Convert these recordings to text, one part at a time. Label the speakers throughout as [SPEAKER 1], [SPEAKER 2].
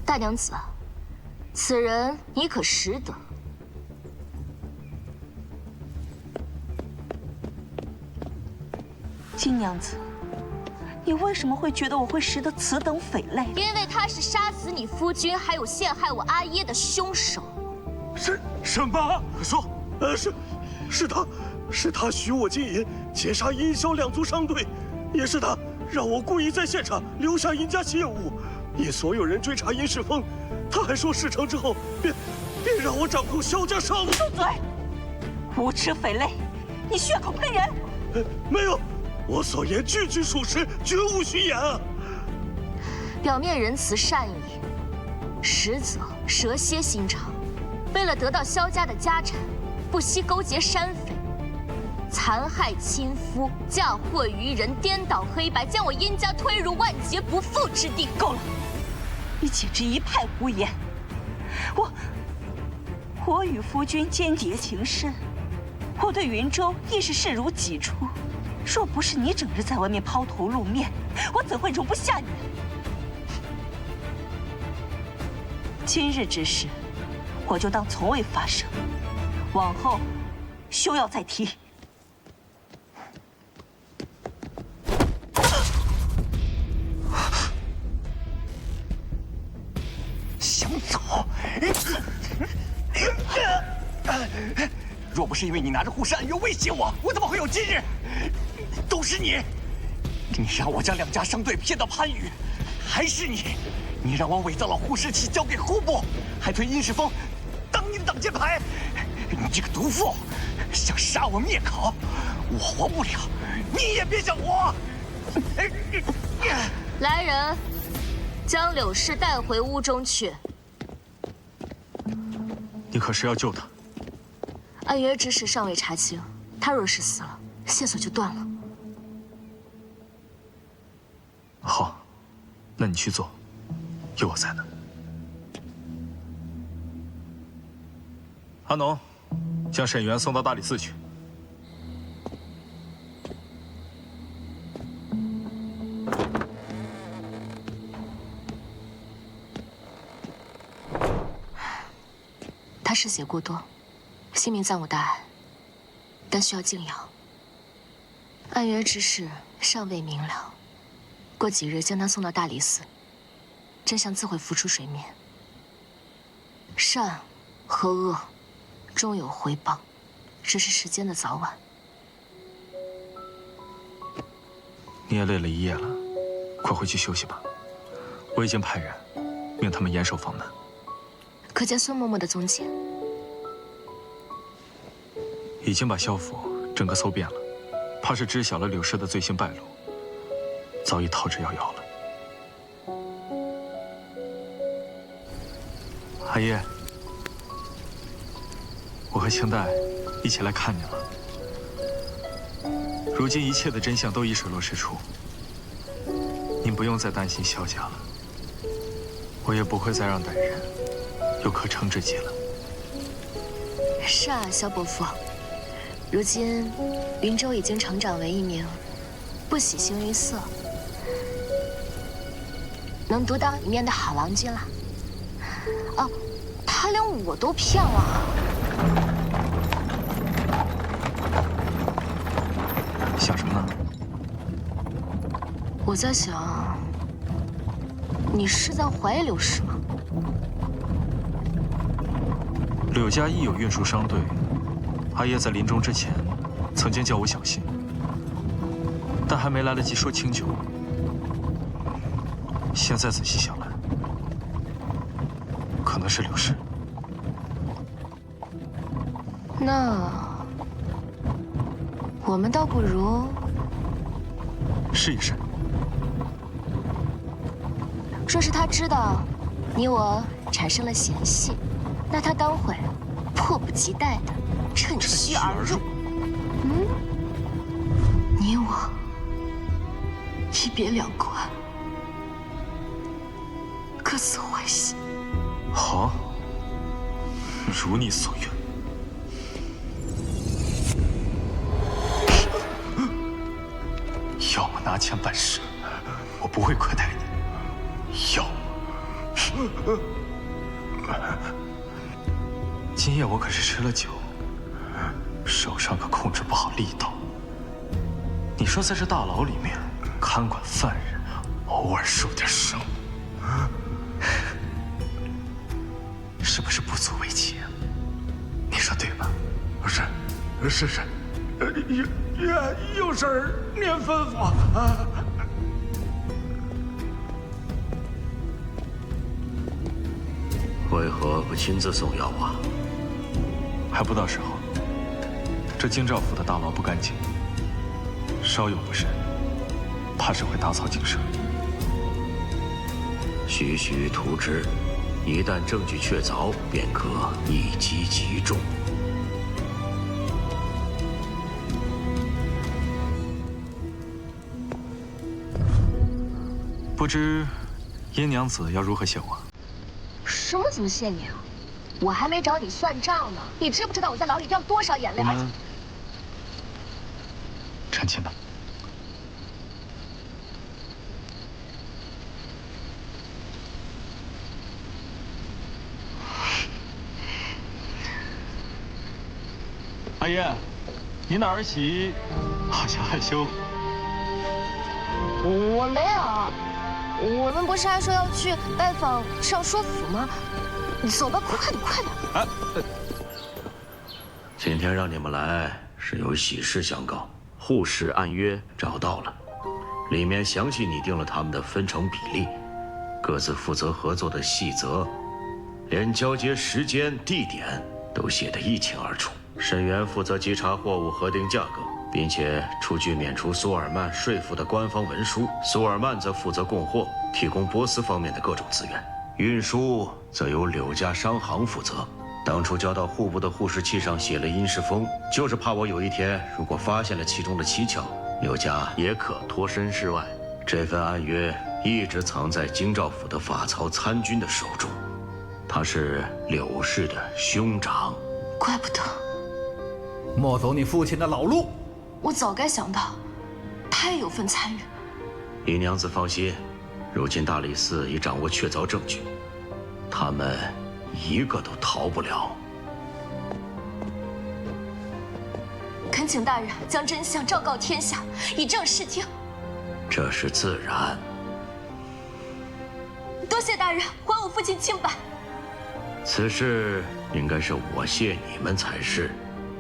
[SPEAKER 1] 大娘子，此人你可识得？
[SPEAKER 2] 金娘子，你为什么会觉得我会识得此等匪类？
[SPEAKER 1] 因为他是杀死你夫君，还有陷害我阿耶的凶手。
[SPEAKER 3] 什么？说，是他许我金银，劫杀殷萧两族商队，也是他让我故意在现场留下殷家器物，引所有人追查殷世峰。他还说事成之后便让我掌控萧家商务。
[SPEAKER 2] 住嘴！无耻匪类，你血口喷人！
[SPEAKER 3] 没有，我所言句句属实，绝无虚言啊。
[SPEAKER 1] 表面仁慈善意，实则蛇蝎心肠。为了得到萧家的家产，不惜勾结山匪，残害亲夫，嫁祸于人，颠倒黑白，将我殷家推入万劫不复之地。
[SPEAKER 2] 够了，你简直一派胡言！我与夫君间谍情深，我对云州亦是视如己出。若不是你整日在外面抛头露面，我怎会容不下你？今日之事，我就当从未发生，往后休要再提。
[SPEAKER 4] 想走？若不是因为你拿着护身暗月威胁我，我怎么会有今日？都是你！你让我将两家商队骗到番禺，还是你让我伪造了护尸旗交给户部，还推殷世峰当你的挡箭牌。你这个毒妇，想杀我灭口，我活不了，你也别想活！
[SPEAKER 1] 来人，将柳氏带回屋中去。
[SPEAKER 5] 你可是要救他？
[SPEAKER 1] 暗约之事尚未查清，他若是死了，线索就断了。
[SPEAKER 5] 好，那你去做，有我在呢。阿农，将沈源送到大理寺去。
[SPEAKER 1] 他失血过多，性命暂无大碍，但需要静养。暗约之事尚未明了，过几日将他送到大理寺，真相自会浮出水面。善和恶终有回报，只是时间的早晚。
[SPEAKER 5] 你也累了一夜了，快回去休息吧。我已经派人命他们严守房门。
[SPEAKER 1] 可见孙嬷嬷的踪迹？
[SPEAKER 5] 已经把萧府整个搜遍了，怕是知晓了柳氏的罪行败露，早已逃之夭夭了。阿叶，我和清代一起来看你了。如今一切的真相都已水落石出，您不用再担心萧家了，我也不会再让歹人有可乘之机了。
[SPEAKER 1] 是啊，萧伯父，如今云州已经成长为一名不喜形于色、能独当一面的好郎君了。哦，他连我都骗了。
[SPEAKER 5] 想什么呢？
[SPEAKER 1] 我在想，你是在怀疑柳氏吗？
[SPEAKER 5] 柳家亦有运输商队，阿爷在临终之前曾经叫我小心，但还没来得及说清楚。现在仔细想来，可能是柳氏。
[SPEAKER 1] 那我们倒不如
[SPEAKER 5] 试一试。
[SPEAKER 1] 若是他知道你我产生了嫌隙，那他当会迫不及待地趁虚而入。你我一别两宽，各自欢喜。
[SPEAKER 5] 好，如你所愿。要么拿钱办事，我不会亏待你；要么今夜我可是吃了酒，手上可控制不好力道。你说在这大牢里面看管犯人，偶尔受点伤，是不是不足为奇啊？你说对吧？
[SPEAKER 3] 是，有事儿您吩咐啊。
[SPEAKER 6] 为何不亲自送药啊？
[SPEAKER 5] 还不到时候。这京兆府的大牢不干净，稍有不慎，怕是会打草惊蛇。
[SPEAKER 6] 徐徐图之，一旦证据确凿，便可一击即中。
[SPEAKER 5] 不知殷娘子要如何谢我？
[SPEAKER 1] 什么怎么谢你啊？我还没找你算账呢。你知不知道我在牢里掉多少眼泪？
[SPEAKER 5] 我们成亲吧。阿爷，您的儿媳好像害羞。
[SPEAKER 1] 我没有，我们不是还说要去拜访尚书府吗？你走吧，快点，快点！
[SPEAKER 5] 啊，
[SPEAKER 6] 今天让你们来是有喜事相告，护氏案约找到了，里面详细拟定了他们的分成比例，各自负责合作的细则，连交接时间、地点都写得一清二楚。沈源负责稽查货物，核定价格，并且出具免除苏尔曼税负的官方文书。苏尔曼则负责供货，提供波斯方面的各种资源。运输则由柳家商行负责。当初交到户部的护士器上写了殷世风，就是怕我有一天如果发现了其中的蹊跷，柳家也可脱身事外。这份案约一直藏在京兆府的法曹参军的手中，他是柳氏的兄长。
[SPEAKER 1] 怪不得。
[SPEAKER 7] 莫走你父亲的老路。
[SPEAKER 1] 我早该想到，他也有份参与。
[SPEAKER 6] 姨娘子放心，如今大理寺已掌握确凿证据，他们一个都逃不了。
[SPEAKER 1] 恳请大人将真相昭告天下，以正视听。
[SPEAKER 6] 这是自然。
[SPEAKER 1] 多谢大人还我父亲清白。
[SPEAKER 6] 此事应该是我谢你们才是。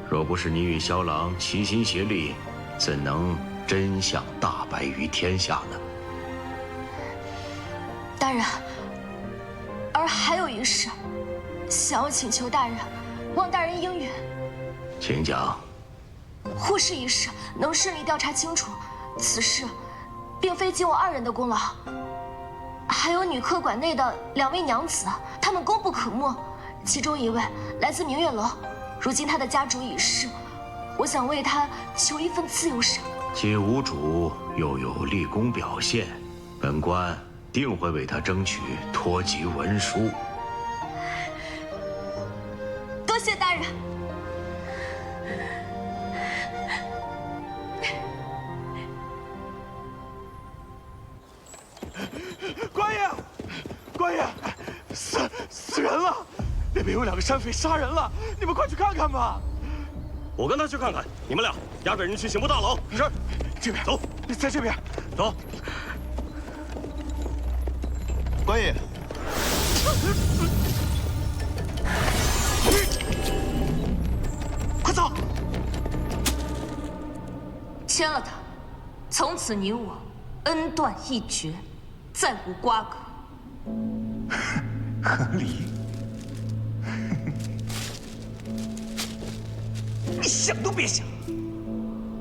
[SPEAKER 6] 若不是你与萧郎齐心协力，怎能真相大白于天下呢？
[SPEAKER 1] 大人，儿还有一事，想要请求大人，望大人应允。
[SPEAKER 6] 请讲。
[SPEAKER 1] 护士一事能顺利调查清楚，此事并非仅我二人的功劳，还有女客馆内的2位娘子，她们功不可没。其中一位来自明月楼，如今她的家主已逝，我想为她求一份自由赏。
[SPEAKER 6] 既无主，又有立功表现，本官定会为他争取脱籍文书。
[SPEAKER 1] 多谢大人。
[SPEAKER 3] 官爷，官爷，死人了！那边有2个山匪杀人了，你们快去看看吧。我跟他去看看，你们俩押着人去刑部大牢。是，这边走，在这边走。
[SPEAKER 8] 官爷，
[SPEAKER 3] 快走！
[SPEAKER 1] 签了他，从此你我恩断义绝，再无瓜葛。
[SPEAKER 4] 合理？你想都别想！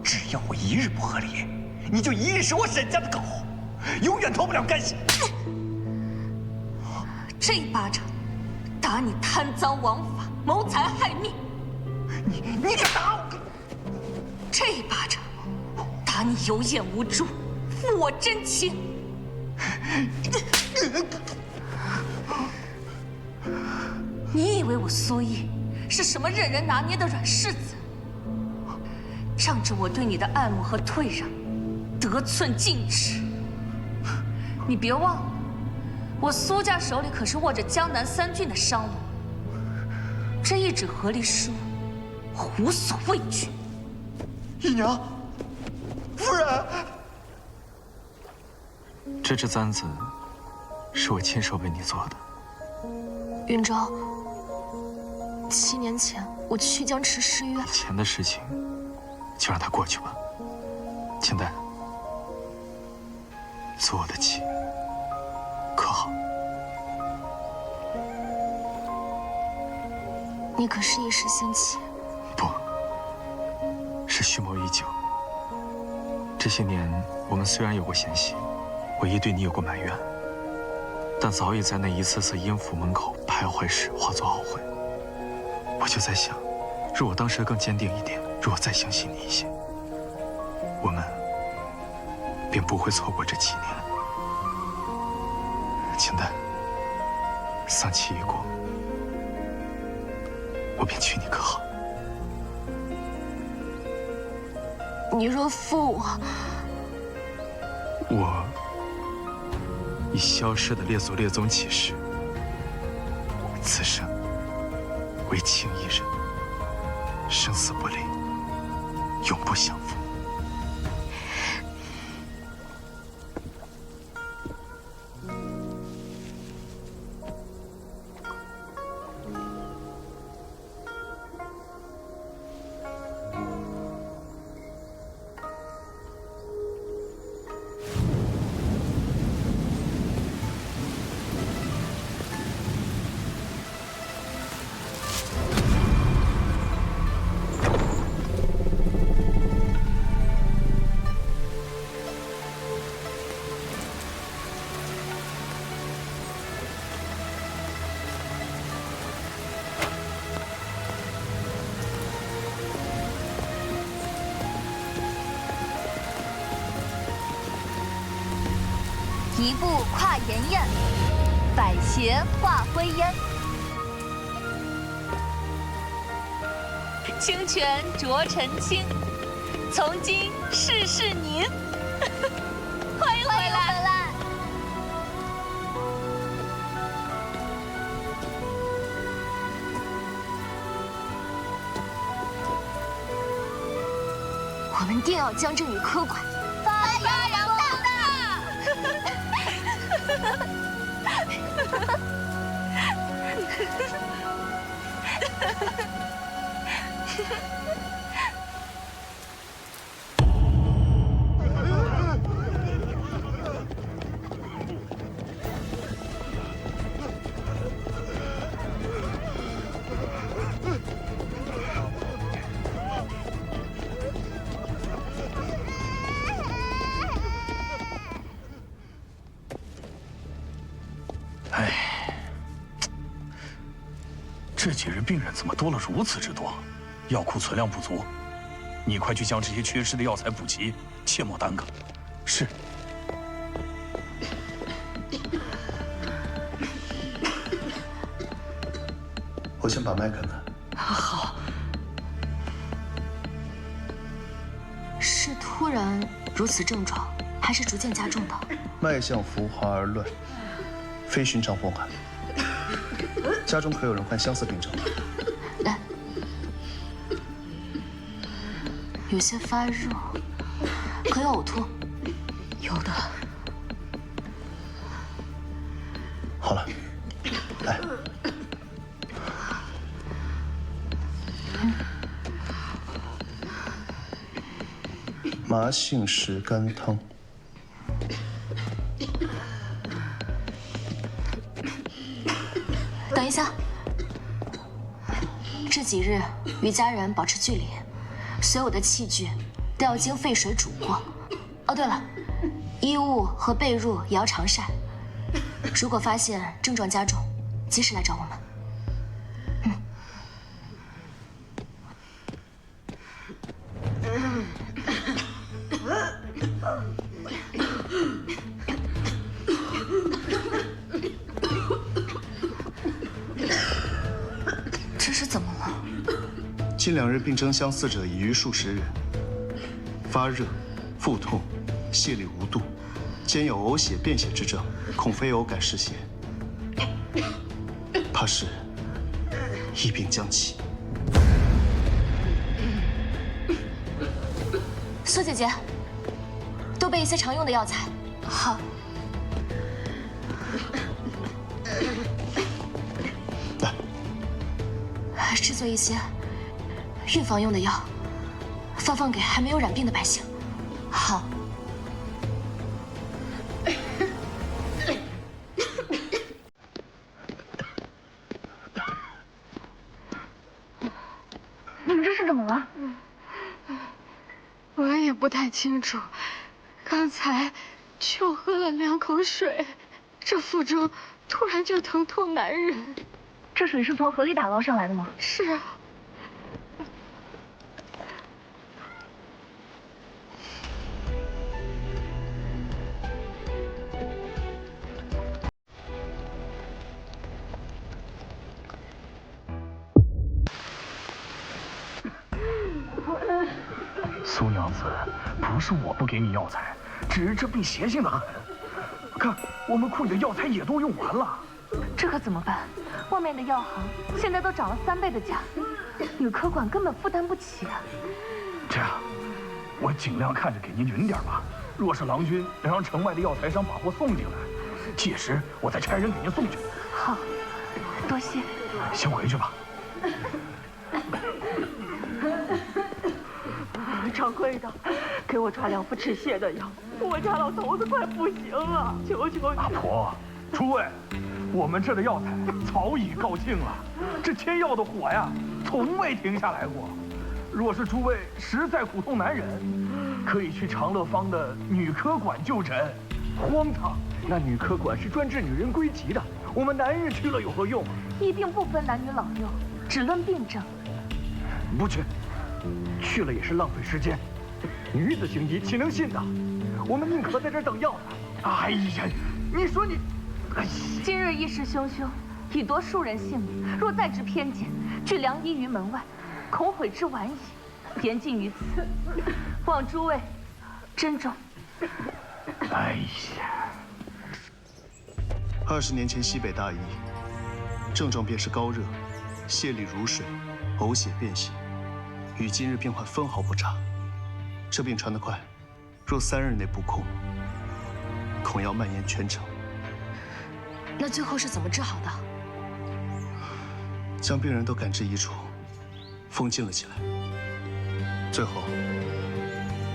[SPEAKER 4] 只要我一日不合理，你就一日是我沈家的狗，永远脱不了干系。
[SPEAKER 1] 这一巴掌，打你贪赃枉法、谋财害命。
[SPEAKER 4] 你敢打我？
[SPEAKER 1] 这一巴掌，打你有眼无珠、负我真情。你以为我苏毅是什么任人拿捏的软柿子？仗着我对你的爱慕和退让，得寸进尺。你别忘了，我苏家手里可是握着江南3郡的商路，这一纸和离书，我无所畏惧。
[SPEAKER 8] 姨娘，夫人，
[SPEAKER 5] 这只簪子是我亲手为你做的。
[SPEAKER 1] 云州，7年前我曲江池失约，
[SPEAKER 5] 以前的事情就让它过去吧。清代，做我的妻，可好？
[SPEAKER 1] 你可是一时兴起？
[SPEAKER 5] 不，是蓄谋已久。这些年我们虽然有过嫌隙，我亦对你有过埋怨，但早已在那一次次阴府门口徘徊时化作懊悔。我就在想，若我当时更坚定一点，若我再相信你一些，我们便不会错过这7年。清代，丧期已过，我便娶你，可好？
[SPEAKER 1] 你若负
[SPEAKER 5] 我以消失的列祖列宗起誓，此生为情一人，生死不离，永不相负。
[SPEAKER 1] 一步跨炎焰，百邪化灰烟。清泉浊尘清，从今世事宁。欢迎回来。我们定要将这女柯管发扬光大。
[SPEAKER 3] 这几日病人怎么多了如此之多？药库存量不足，你快去将这些缺失的药材补齐，切莫耽搁。是。
[SPEAKER 8] 我先把脉看看。
[SPEAKER 2] 好。
[SPEAKER 1] 是突然如此症状，还是逐渐加重的？
[SPEAKER 8] 脉象浮华而乱，非寻常风寒。家中可有人患相似病症？
[SPEAKER 1] 来，有些发热，可有呕吐？
[SPEAKER 2] 有的。
[SPEAKER 8] 好了，来。麻杏石甘汤。
[SPEAKER 1] 等一下，这几日与家人保持距离，所有的器具都要经沸水煮过。哦，对了，衣物和被褥也要常晒。如果发现症状加重，及时来找我们。这是怎么了？
[SPEAKER 8] 近2日病症相似者已逾数10人，发热、腹痛、泻痢无度，兼有呕血便血之症，恐非偶感失血，怕是疫病将起。
[SPEAKER 1] 苏姐姐，多备一些常用的药材。好。
[SPEAKER 8] 来，
[SPEAKER 1] 制作一些预防用的药，发放给还没有染病的百姓。好。
[SPEAKER 9] 你们这是怎么了？
[SPEAKER 10] 我也不太清楚，刚才就喝了2口水，这腹中突然就疼痛难忍。
[SPEAKER 9] 这水是从河里打捞上来的吗？
[SPEAKER 10] 是啊。
[SPEAKER 3] 苏娘子，不是我不给你药材，只是这病邪性的很。看，我们库里的药材也都用完了。
[SPEAKER 9] 这可怎么办？外面的药行现在都涨了3倍的价，女科馆根本负担不起啊。
[SPEAKER 3] 这样，我尽量看着给您匀点吧。若是郎君能让城外的药材商把货送进来，届时我再差人给您送去。
[SPEAKER 9] 好，多谢。
[SPEAKER 3] 先回去吧。
[SPEAKER 2] 掌柜的，给我抓2副止泻的药，我家老头子快不行了，求求你！
[SPEAKER 3] 阿婆，诸位，我们这的药材早已告罄了，这煎药的火呀，从未停下来过。若是诸位实在苦痛难忍，可以去长乐坊的女科馆就诊。荒唐！那女科馆是专治女人归集的，我们男人去了有何用？
[SPEAKER 9] 医病不分男女老幼，只论病症。
[SPEAKER 3] 不去。去了也是浪费时间，女子行医岂能信呢？我们宁可在这儿等药呢。哎呀，你说你，哎呀！
[SPEAKER 9] 今日一时汹汹，已夺数人性命，若再执偏见，拒良医于门外，恐悔之晚矣。言尽于此，望诸位珍重。
[SPEAKER 3] 哎呀
[SPEAKER 8] ，20年前西北大疫，症状便是高热、泻痢如水、呕血便血。与今日病患分毫不差，这病传得快，若3日内不控，恐要蔓延全城。
[SPEAKER 1] 那最后是怎么治好的？
[SPEAKER 8] 将病人都赶至一处，封禁了起来。最后，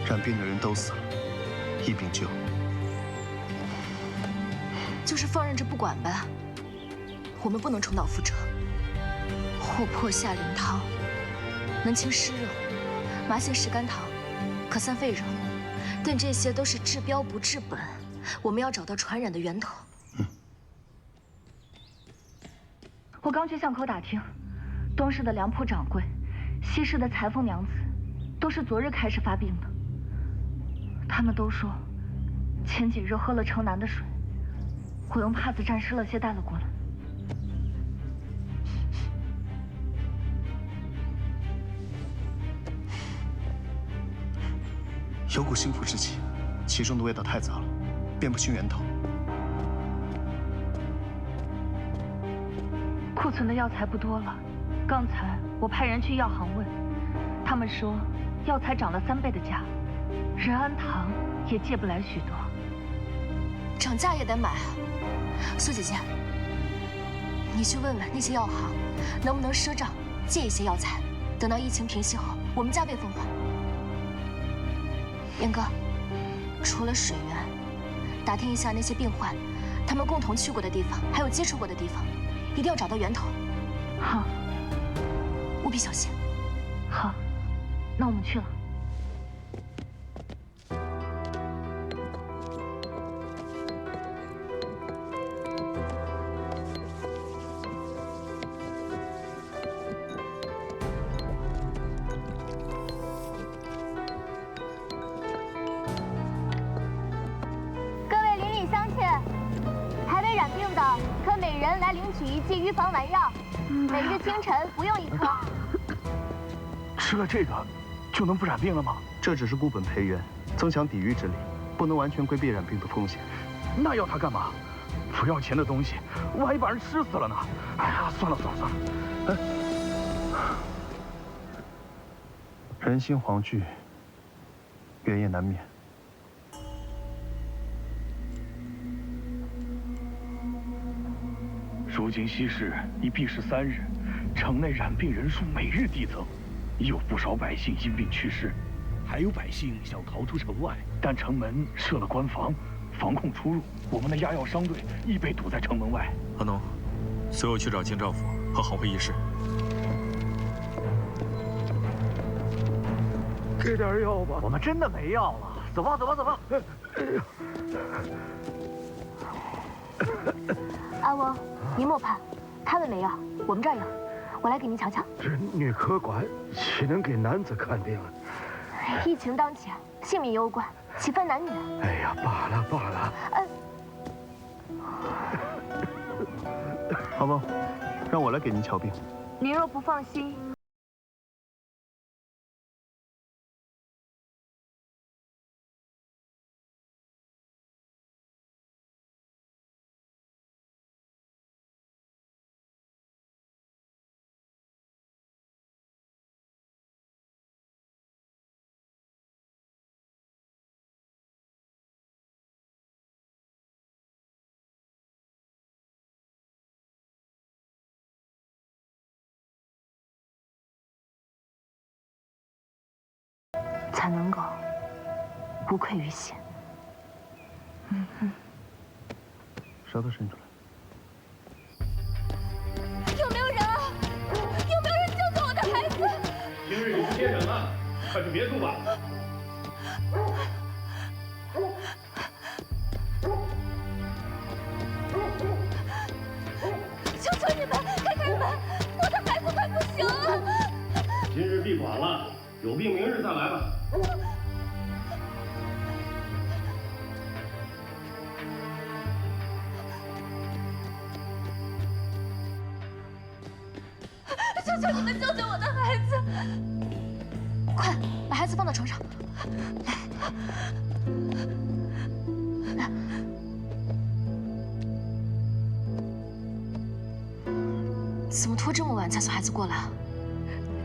[SPEAKER 8] 染病的人都死了，一病
[SPEAKER 1] 就是放任着不管呗。我们不能重蹈覆辙。琥珀夏灵汤能清湿热，麻杏石甘汤可散肺热，但这些都是治标不治本。我们要找到传染的源头。
[SPEAKER 9] 我刚去巷口打听，东市的梁铺掌柜，西市的裁缝娘子，都是昨日开始发病的。他们都说，前几日喝了城南的水，我用帕子沾湿了些带了过来。
[SPEAKER 8] 有股腥腐之气，其中的味道太杂了，辨不清源头。
[SPEAKER 9] 库存的药材不多了，刚才我派人去药行问，他们说药材涨了3倍的价，仁安堂也借不来许多。
[SPEAKER 1] 涨价也得买啊！苏姐姐，你去问问那些药行，能不能赊账借一些药材，等到疫情平息后，我们加倍奉还。严哥，除了水源，打听一下那些病患，他们共同去过的地方，还有接触过的地方，一定要找到源头。
[SPEAKER 9] 好，
[SPEAKER 1] 务必小心。
[SPEAKER 9] 好，那我们去了。
[SPEAKER 1] 来领取1剂预防丸药，每日清晨服用1颗。
[SPEAKER 3] 吃了这个就能不染病了吗？
[SPEAKER 8] 这只是固本培元，增强抵御之力，不能完全规避染病的风险。
[SPEAKER 7] 那要他干嘛？不要钱的东西，万一把人吃死了呢？哎呀，算了。
[SPEAKER 8] 人心惶惧，原也难免。
[SPEAKER 7] 如今西市已闭市3日，城内染病人数每日递增，已有不少百姓因病去世，还有百姓想逃出城外，但城门设了关防，防控出入。我们的压药商队亦被堵在城门外。
[SPEAKER 5] 阿农，随我去找京兆府和行会议事。
[SPEAKER 7] 给点药吧，我们真的没药了。走吧。
[SPEAKER 1] 阿翁，您莫怕，他们没药，我们这儿有，我来给您瞧瞧。
[SPEAKER 7] 这女科馆岂能给男子看病啊？
[SPEAKER 1] 疫情当前，性命攸关，岂分男女？
[SPEAKER 7] 哎呀，罢了。
[SPEAKER 8] 好吧，让我来给您瞧病。
[SPEAKER 9] 您若不放心。才能够无愧于心。
[SPEAKER 8] 舌头伸出来。
[SPEAKER 1] 有没有人啊？有没有人救救我的孩子？
[SPEAKER 11] 今日已经接诊了，快去别墅吧。
[SPEAKER 1] 求求你们开门！我的孩子快不行了。
[SPEAKER 11] 今日闭馆了，有病明日再来吧。
[SPEAKER 1] 求求你们救救我的孩子！快把孩子放到床上。来，怎么拖这么晚才送孩子过来啊？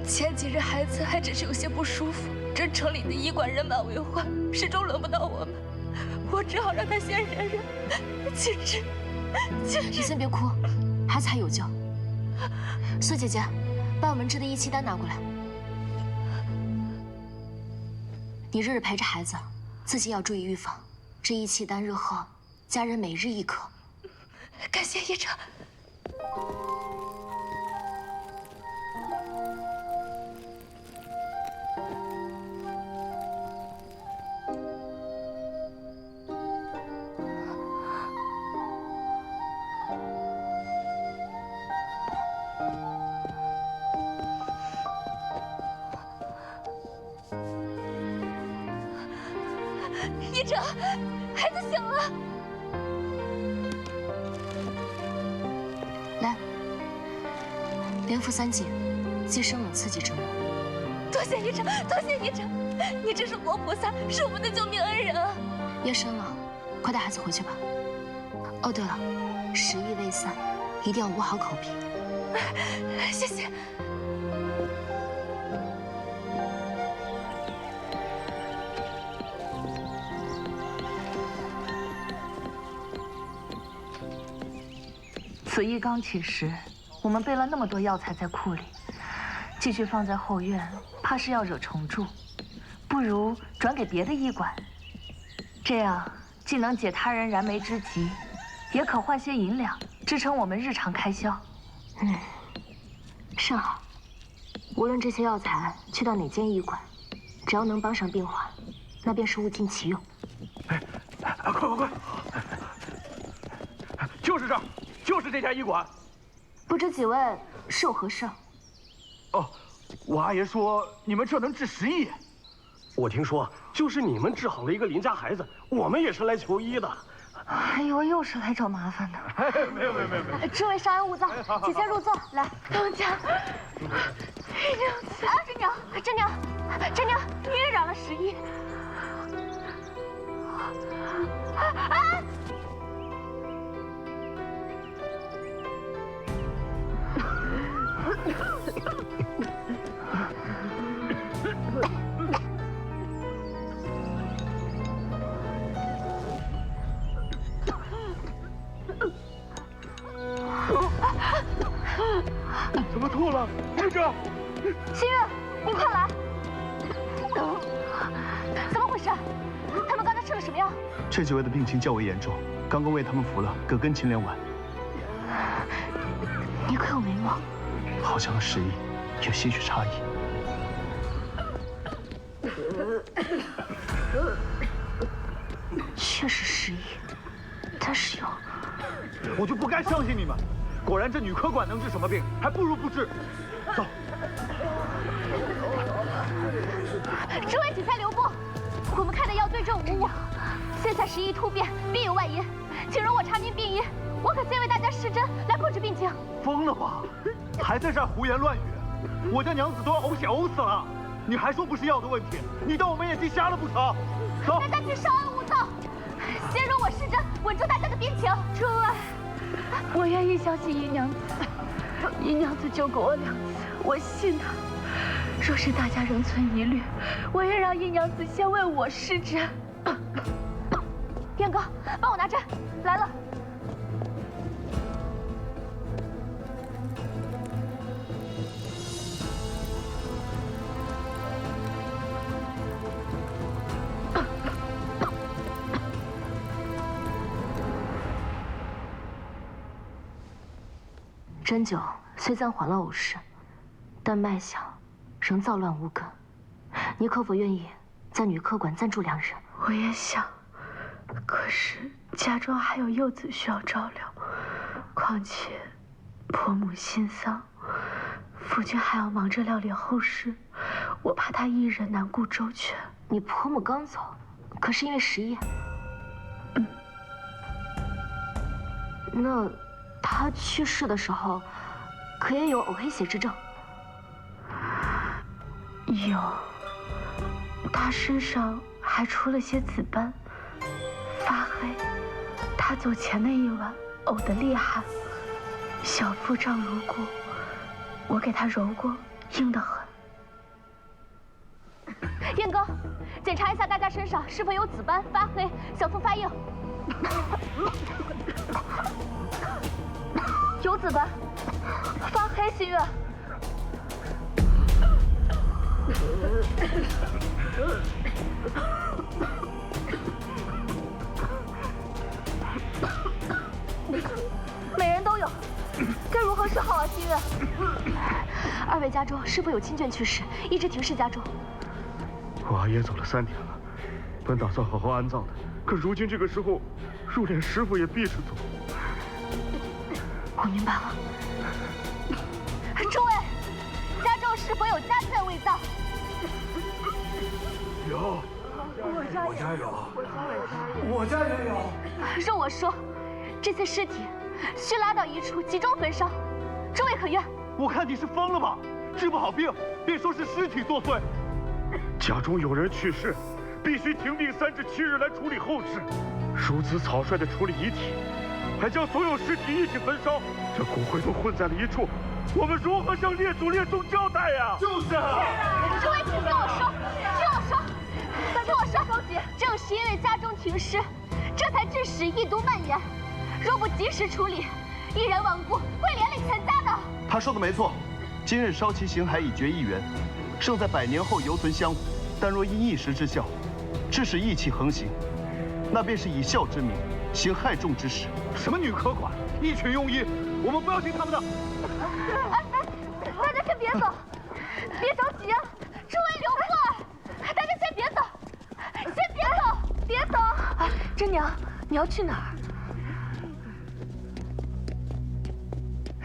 [SPEAKER 10] 前几日孩子还只是有些不舒服，这城里的医馆人满为患，始终轮不到我们，我只好让他先忍。其实，
[SPEAKER 1] 你先别哭，孩子还有救。苏姐姐，把我们制的1期单拿过来。你日日陪着孩子，自己要注意预防。这1期单日后，家人每日1颗。
[SPEAKER 10] 感谢医者。医者，孩子醒了。
[SPEAKER 1] 来，连服3剂，既生冷刺激之末。
[SPEAKER 10] 多谢医者，多谢医者，你真是活菩萨，是我们的救命恩人啊！
[SPEAKER 1] 夜深了，快带孩子回去吧。哦，对了，食欲未散，一定要捂好口鼻。
[SPEAKER 10] 谢谢。
[SPEAKER 9] 此役刚起时，我们备了那么多药材在库里，继续放在后院，怕是要惹虫蛀。不如转给别的医馆，这样既能解他人燃眉之急，也可换些银两支撑我们日常开销。
[SPEAKER 1] 甚好。无论这些药材去到哪间医馆，只要能帮上病患，那便是物尽其用。
[SPEAKER 7] 快！就是这儿。就是这家医馆，
[SPEAKER 1] 不知几位是有何事？
[SPEAKER 7] 哦，我阿爷说你们这能治10亿。
[SPEAKER 3] 我听说就是你们治好了一个邻家孩子，我们也是来求医的。
[SPEAKER 9] 还以为又是来找麻烦的。
[SPEAKER 7] 没有。
[SPEAKER 1] 诸位稍安勿躁，请先入座。来，
[SPEAKER 10] 当家，
[SPEAKER 1] 真娘，你也染了10亿。
[SPEAKER 7] 怎么吐了？队长，
[SPEAKER 9] 新月，你快来！怎么回事？他们刚才吃了什么药？
[SPEAKER 8] 这几位的病情较为严重，刚刚为他们服了葛根秦莲丸。
[SPEAKER 9] 你可有眉目？
[SPEAKER 8] 好像和时宜有些许差异。
[SPEAKER 9] 确实时宜，但是有……
[SPEAKER 7] 我就不该相信你们。果然这女科管能治什么病，还不如不治。走。
[SPEAKER 9] 诸位请再留步，我们开的药对症无误。现在时宜突变，必有外因，请容我查明病因。我可先为大家施针来控制病情。
[SPEAKER 7] 疯了吧？还在这儿胡言乱语！我家娘子都要呕血呕死了，你还说不是药的问题？你当我们眼睛瞎了不成？走，
[SPEAKER 9] 大家请稍安勿躁，先容我施针，稳住大家的病情。诸位，我愿意相信姨娘子，姨娘子救过我2次，我信她。若是大家仍存疑虑，我愿让姨娘子先为我施针。燕哥，帮我拿针，来了。针灸虽暂缓了呕食，但脉象仍躁乱无根。你可否愿意在女科馆暂住2日？我也想，可是家中还有幼子需要照料，况且婆母心丧，夫君还要忙着料理后事，我怕他一人难顾周全。你婆母刚走，可是因为时宜？那她去世的时候，可也有呕黑血之症？有，她身上还出了些紫斑，发黑。她走前那一晚呕得厉害，小腹胀如鼓，我给她揉过，硬得很。燕哥，检查一下大家身上是否有紫斑、发黑、小腹发硬。有紫斑，发黑，新月。每人都有，该如何是好啊，新月？2位家中是否有亲眷去世，一直停尸家中？
[SPEAKER 7] 我阿爷走了3天了，本打算好好安葬的，可如今这个时候，入殓师傅也必是走。
[SPEAKER 9] 我明白了。诸位，家中是否有家眷未葬？
[SPEAKER 7] 有，我家有，我家也有。
[SPEAKER 9] 若我说，这些尸体需拉到一处集中焚烧，诸位可愿？
[SPEAKER 7] 我看你是疯了吧？治不好病，便说是尸体作祟。家中有人去世，必须停病3至7日来处理后事。如此草率地处理遗体，还将所有尸体一起焚烧，这骨灰都混在了一处，我们如何向列祖列宗交代呀？就是啊！
[SPEAKER 9] 诸位，请听我说，听我说，高姐，正是因为家中停尸，这才致使疫毒蔓延。若不及时处理，一人亡故会连累全家的。
[SPEAKER 8] 他说的没错，今日烧其形骸以绝疫源，胜在100年后犹存香火。但若因一时之效，致使疫气横行，那便是以孝之名行害众之事。
[SPEAKER 7] 什么女科管，一群庸医，我们不要听他们的。
[SPEAKER 9] 大家先别走，别着急啊！诸位留步，大家先别走，别走！真娘，你要去哪儿？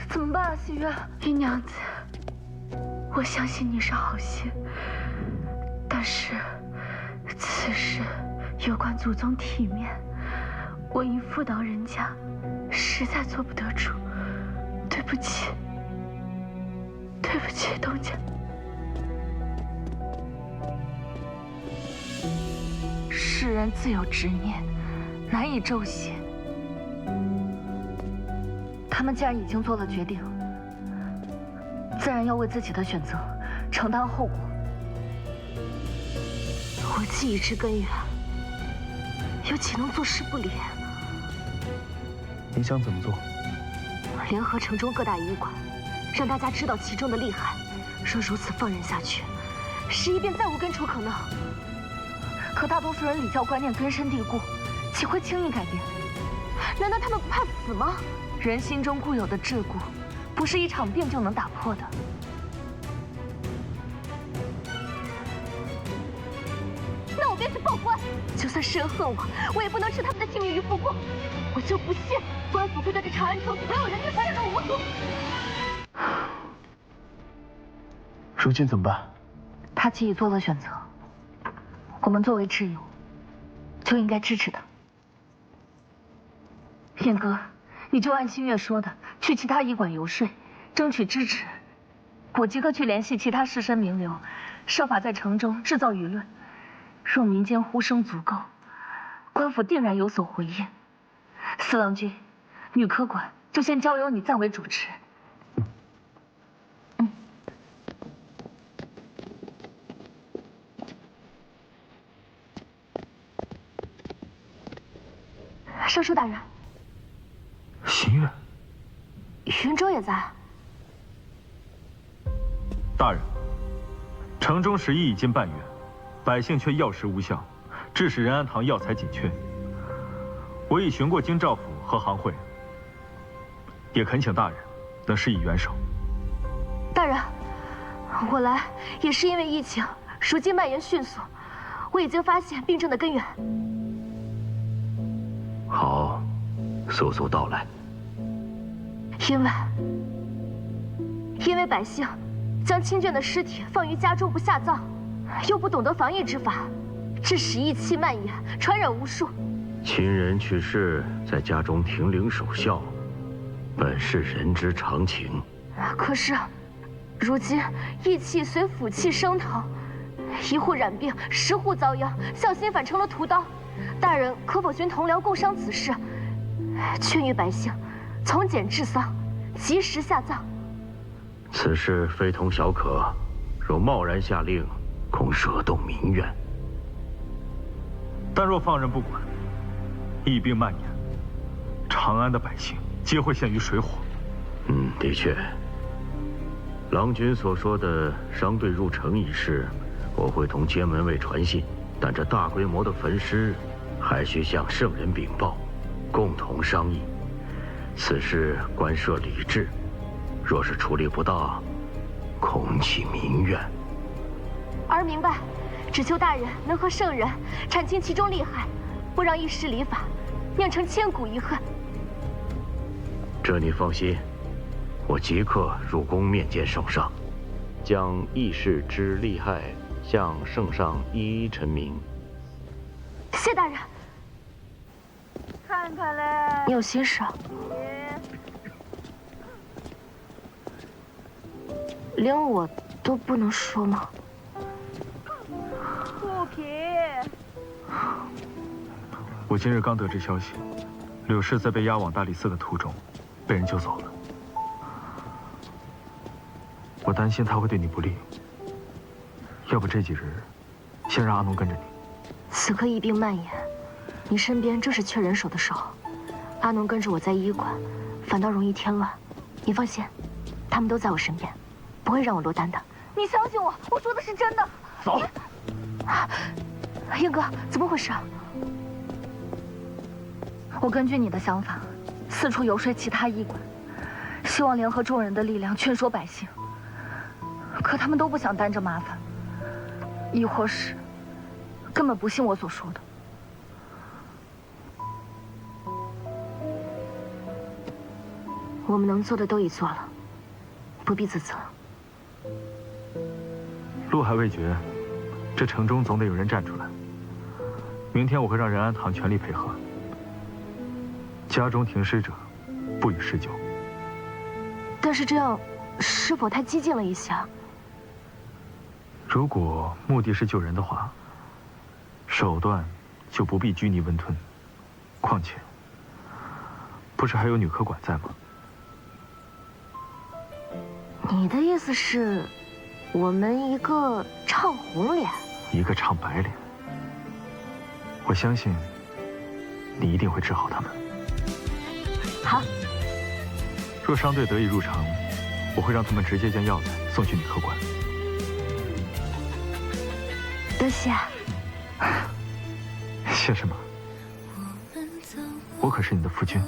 [SPEAKER 9] 怎么办啊，喜月？姨娘子，我相信你是好心，但是此事有关祖宗体面，我因妇道人家，实在做不得主，对不起，东家。是世人自有执念，难以骤写。他们既然已经做了决定，自然要为自己的选择承担后果。
[SPEAKER 1] 我既已至根源，又岂能坐视不理？
[SPEAKER 5] 你想怎么做？
[SPEAKER 1] 联合城中各大医馆，让大家知道其中的厉害。若如此放任下去，时宜便再无根除可能。
[SPEAKER 9] 可大多数人礼教观念根深蒂固，岂会轻易改变？
[SPEAKER 1] 难道他们不怕死吗？
[SPEAKER 9] 人心中固有的桎梏，不是一场病就能打破的。
[SPEAKER 1] 那我便去报官，就算世人恨我，我也不能置他们的性命于不顾。我就不信官府会对这长安城还有人民残忍的无足。
[SPEAKER 8] 如今怎么办？
[SPEAKER 9] 他既已做了选择，我们作为挚友，就应该支持他。燕哥，你就按新月说的，去其他医馆游说，争取支持。我即刻去联系其他士绅名流，设法在城中制造舆论。若民间呼声足够，官府定然有所回应。四郎君，女科馆就先交由你暂为主持。
[SPEAKER 1] 尚书大人，
[SPEAKER 5] 新月，
[SPEAKER 1] 云州也在。
[SPEAKER 5] 大人，城中时疫已近半月，百姓却药食无效，致使仁安堂药材紧缺。我已询过京兆府和行会，也恳请大人能施以援手。
[SPEAKER 1] 大人，我来也是因为疫情如今蔓延迅速，我已经发现病症的根源。
[SPEAKER 6] 好，速速道来。
[SPEAKER 1] 因为百姓将亲眷的尸体放于家中不下葬，又不懂得防疫之法，致使疫气蔓延，传染无数。
[SPEAKER 6] 亲人去世，在家中停灵守孝，本是人之常情。
[SPEAKER 1] 可是，如今疫气随府气升腾，一户染病，10户遭殃，孝心反成了屠刀。大人可否寻同僚共商此事，劝喻百姓从简治丧，及时下葬？
[SPEAKER 6] 此事非同小可，若贸然下令，恐惹动民怨。
[SPEAKER 5] 但若放任不管，疫病蔓延，长安的百姓皆会陷于水火。
[SPEAKER 6] 的确。郎君所说的商队入城一事，我会同监门卫传信，但这大规模的焚尸，还需向圣人禀报，共同商议。此事关涉礼制，若是处理不当，恐起民怨。
[SPEAKER 1] 儿明白，只求大人能和圣人阐清其中利害，不让一时礼法酿成千古遗恨。
[SPEAKER 6] 这你放心，我即刻入宫面见圣上，将议事之利害向圣上一一陈明。
[SPEAKER 1] 谢大人。
[SPEAKER 2] 看看嘞，
[SPEAKER 1] 你有心事？连我都不能说吗？
[SPEAKER 2] 不平。
[SPEAKER 5] 我今日刚得知消息，柳氏在被押往大理寺的途中，被人救走了。我担心他会对你不利，要不这几日先让阿农跟着你。
[SPEAKER 1] 此刻疫病蔓延，你身边正是缺人手的时候。阿农跟着我在医馆，反倒容易添乱。你放心，他们都在我身边，不会让我落单的。你相信我，我说的是真的。
[SPEAKER 5] 走。
[SPEAKER 1] 燕哥，怎么回事？
[SPEAKER 9] 我根据你的想法，四处游说其他医馆，希望联合众人的力量劝说百姓。可他们都不想担着麻烦，亦或是根本不信我所说的。
[SPEAKER 1] 我们能做的都已做了，不必自责。
[SPEAKER 5] 路还未绝，这城中总得有人站出来。明天我会让仁安堂全力配合，家中停尸者不予施救。
[SPEAKER 1] 但是这样是否太激进了一些？
[SPEAKER 5] 如果目的是救人的话，手段就不必拘泥温吞。况且，不是还有女科管在吗？
[SPEAKER 1] 你的意思是，我们一个唱红脸，
[SPEAKER 5] 一个唱白脸。我相信，你一定会治好他们。
[SPEAKER 1] 好。
[SPEAKER 5] 若商队得以入城，我会让他们直接将药材送去女科馆。
[SPEAKER 1] 多谢。
[SPEAKER 5] 谢什么？我可是你的夫君。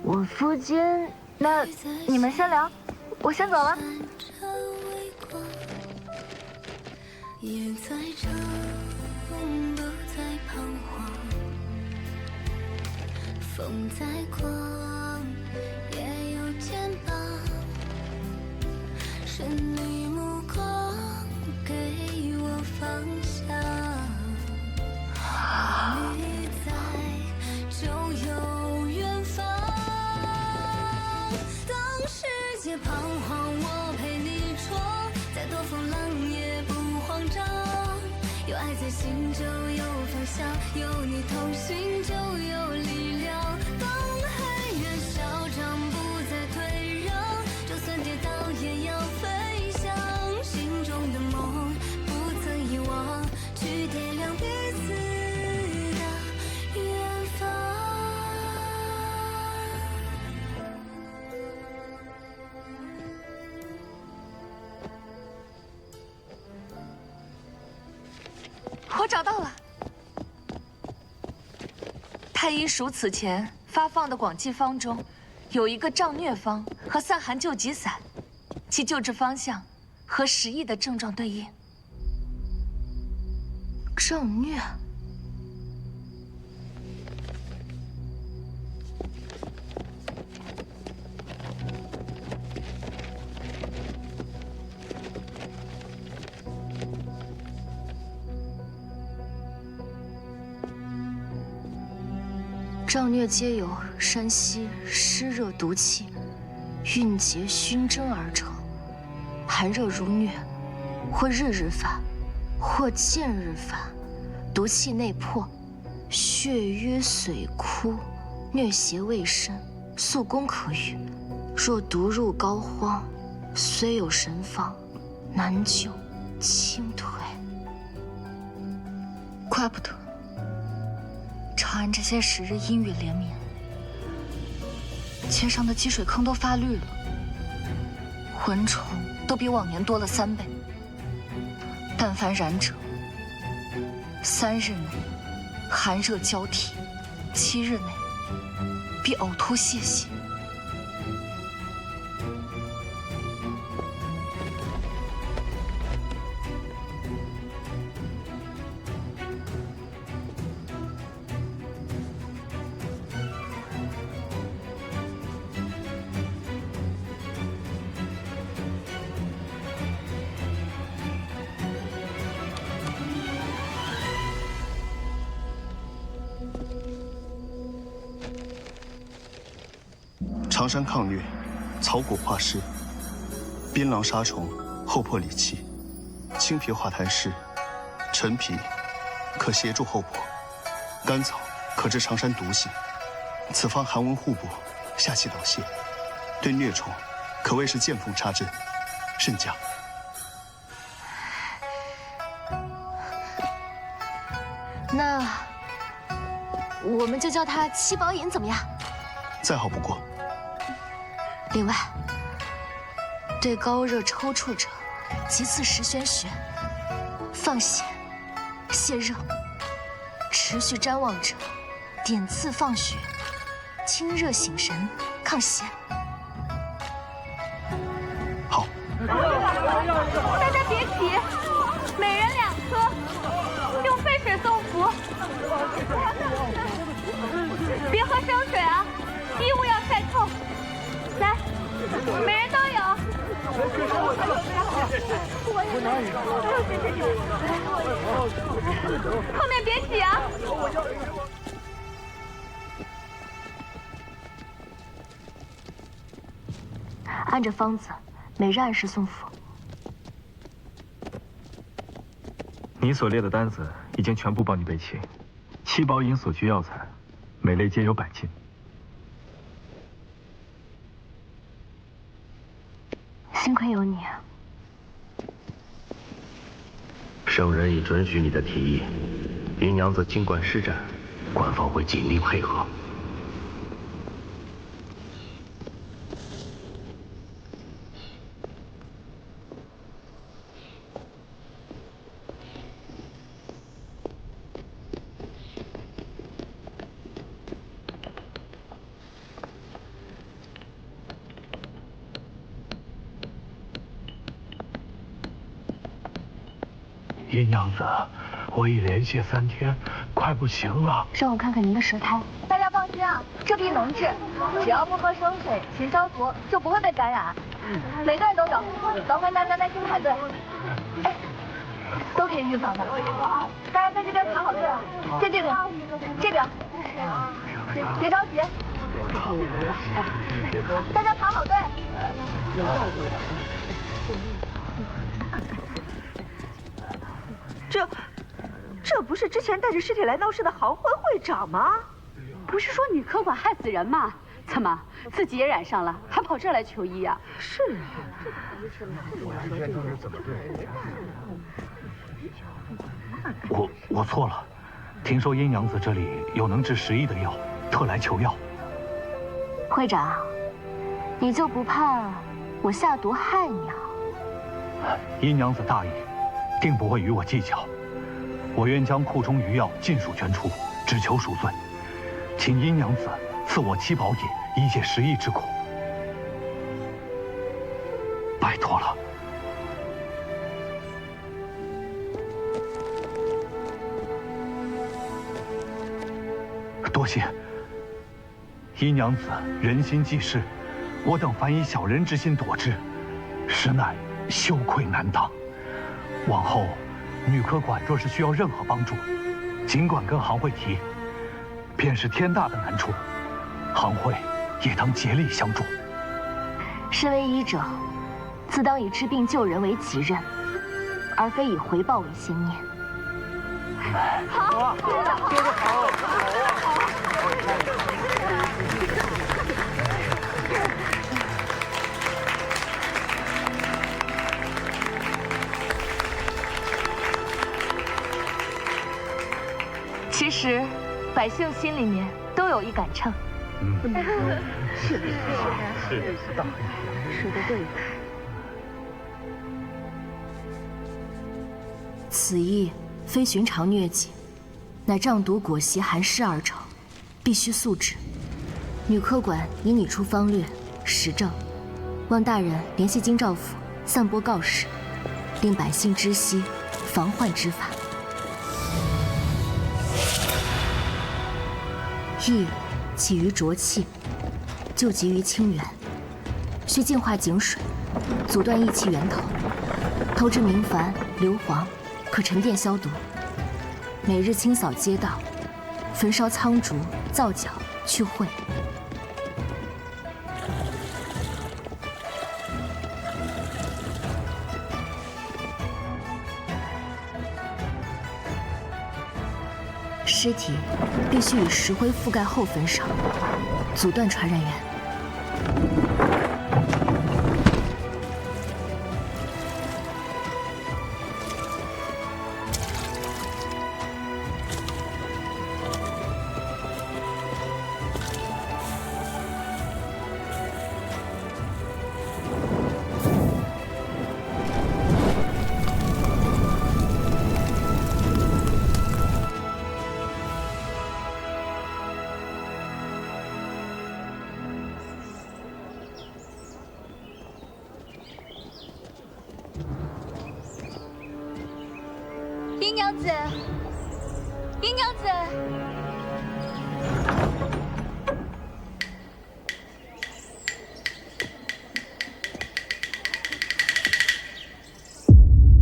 [SPEAKER 1] 我夫君，那你们先聊，我先走了。
[SPEAKER 12] 也在这，不再彷徨。风再狂，也有肩膀。深你目光，给我方向。你在，就有远方。当世界彷徨，我陪你闯，再多风浪也不慌张。有爱在心，就有方向；有你同行，就有力量。当黑夜嚣张，不再退让，就算跌倒也要飞翔。心中的梦，不曾遗忘，去点亮彼此的远方。
[SPEAKER 1] 我找到了。太医署此前发放的广济方中，有一个瘴疟方和散寒救急散，其救治方向和10亿的症状对应。瘴疟。瘴疟皆由山西湿热毒气蕴结熏蒸而成，寒热如疟，或日日发，或见日发，毒气内破，血瘀髓枯，疟邪未深，速攻可愈。若毒入膏肓，虽有神方，难救轻退。怪不得长安这些时日阴雨连绵，街上的积水坑都发绿了，蚊虫都比往年多了3倍。但凡染者，3日内寒热交替，7日内必呕吐泻血。
[SPEAKER 8] 长山抗疟，草果化湿，槟榔杀虫，后破理气，青皮化痰湿，陈皮可协助后破，甘草可治长山毒性。此方寒温互补，下气导泻，对疟虫可谓是见缝插针，甚佳。
[SPEAKER 1] 那我们就叫它7宝饮怎么样？
[SPEAKER 8] 再好不过。
[SPEAKER 1] 另外，对高热抽搐者，即刺10宣穴，放血、泻热；持续瞻望者，点刺放血，清热醒神，抗邪。
[SPEAKER 8] 好。
[SPEAKER 9] 大家别急，每人2颗，用沸水送服。别喝生水啊，衣物要晒透。来，每人都有。后面别挤啊。
[SPEAKER 1] 按着方子，每日按时送服。
[SPEAKER 5] 你所列的单子已经全部帮你备齐，7宝营所需药材，每类皆有100斤。
[SPEAKER 9] 幸亏有你啊！
[SPEAKER 6] 圣人已准许你的提议，云娘子尽管施展，官方会尽力配合。
[SPEAKER 7] 阴娘子，我已连续3天，快不行了。
[SPEAKER 9] 让我看看您的舌苔。大家放心啊，这病能治，只要不喝生水、勤消毒，就不会被感染。每个人都有，老回耐心排队，哎，都可以预防的。大家在这边排好队，在这边，别着急，大家排好队。
[SPEAKER 2] 这不是之前带着尸体来闹事的行会会长吗？
[SPEAKER 13] 不是说女科管害死人吗？怎么自己也染上了，还跑这儿来求医啊？
[SPEAKER 2] 是啊，
[SPEAKER 7] 我错了，听说阴娘子这里有能治10亿的药，特来求药。
[SPEAKER 9] 会长，你就不怕我下毒害你啊？
[SPEAKER 7] 阴娘子大义，定不会与我计较。我愿将库中余药尽数捐出，只求赎罪。请阴娘子赐我7宝饮，以解10亿之苦。拜托了。多谢。阴娘子仁心济世，我等凡以小人之心躲之，实乃羞愧难当。往后，女科管若是需要任何帮助，尽管跟行会提，便是天大的难处，行会也当竭力相助。
[SPEAKER 9] 身为医者，自当以治病救人为己任，而非以回报为先念。好，说得好。其实，百姓心里面都有一杆秤。
[SPEAKER 7] 是的，
[SPEAKER 9] 说得对。此役非寻常疟疾，乃瘴毒裹挟寒湿而成，必须速治。女科管已拟出方略实证，望大人联系京兆府，散播告示，令百姓知悉防患之法。疫起于浊气，救急于清源，需净化井水，阻断疫气源头，投掷明矾、硫磺，可沉淀消毒。每日清扫街道，焚烧苍竹、皂角，去秽。尸体必须以石灰覆盖后焚烧，阻断传染源。
[SPEAKER 10] 阴娘子，阴娘子。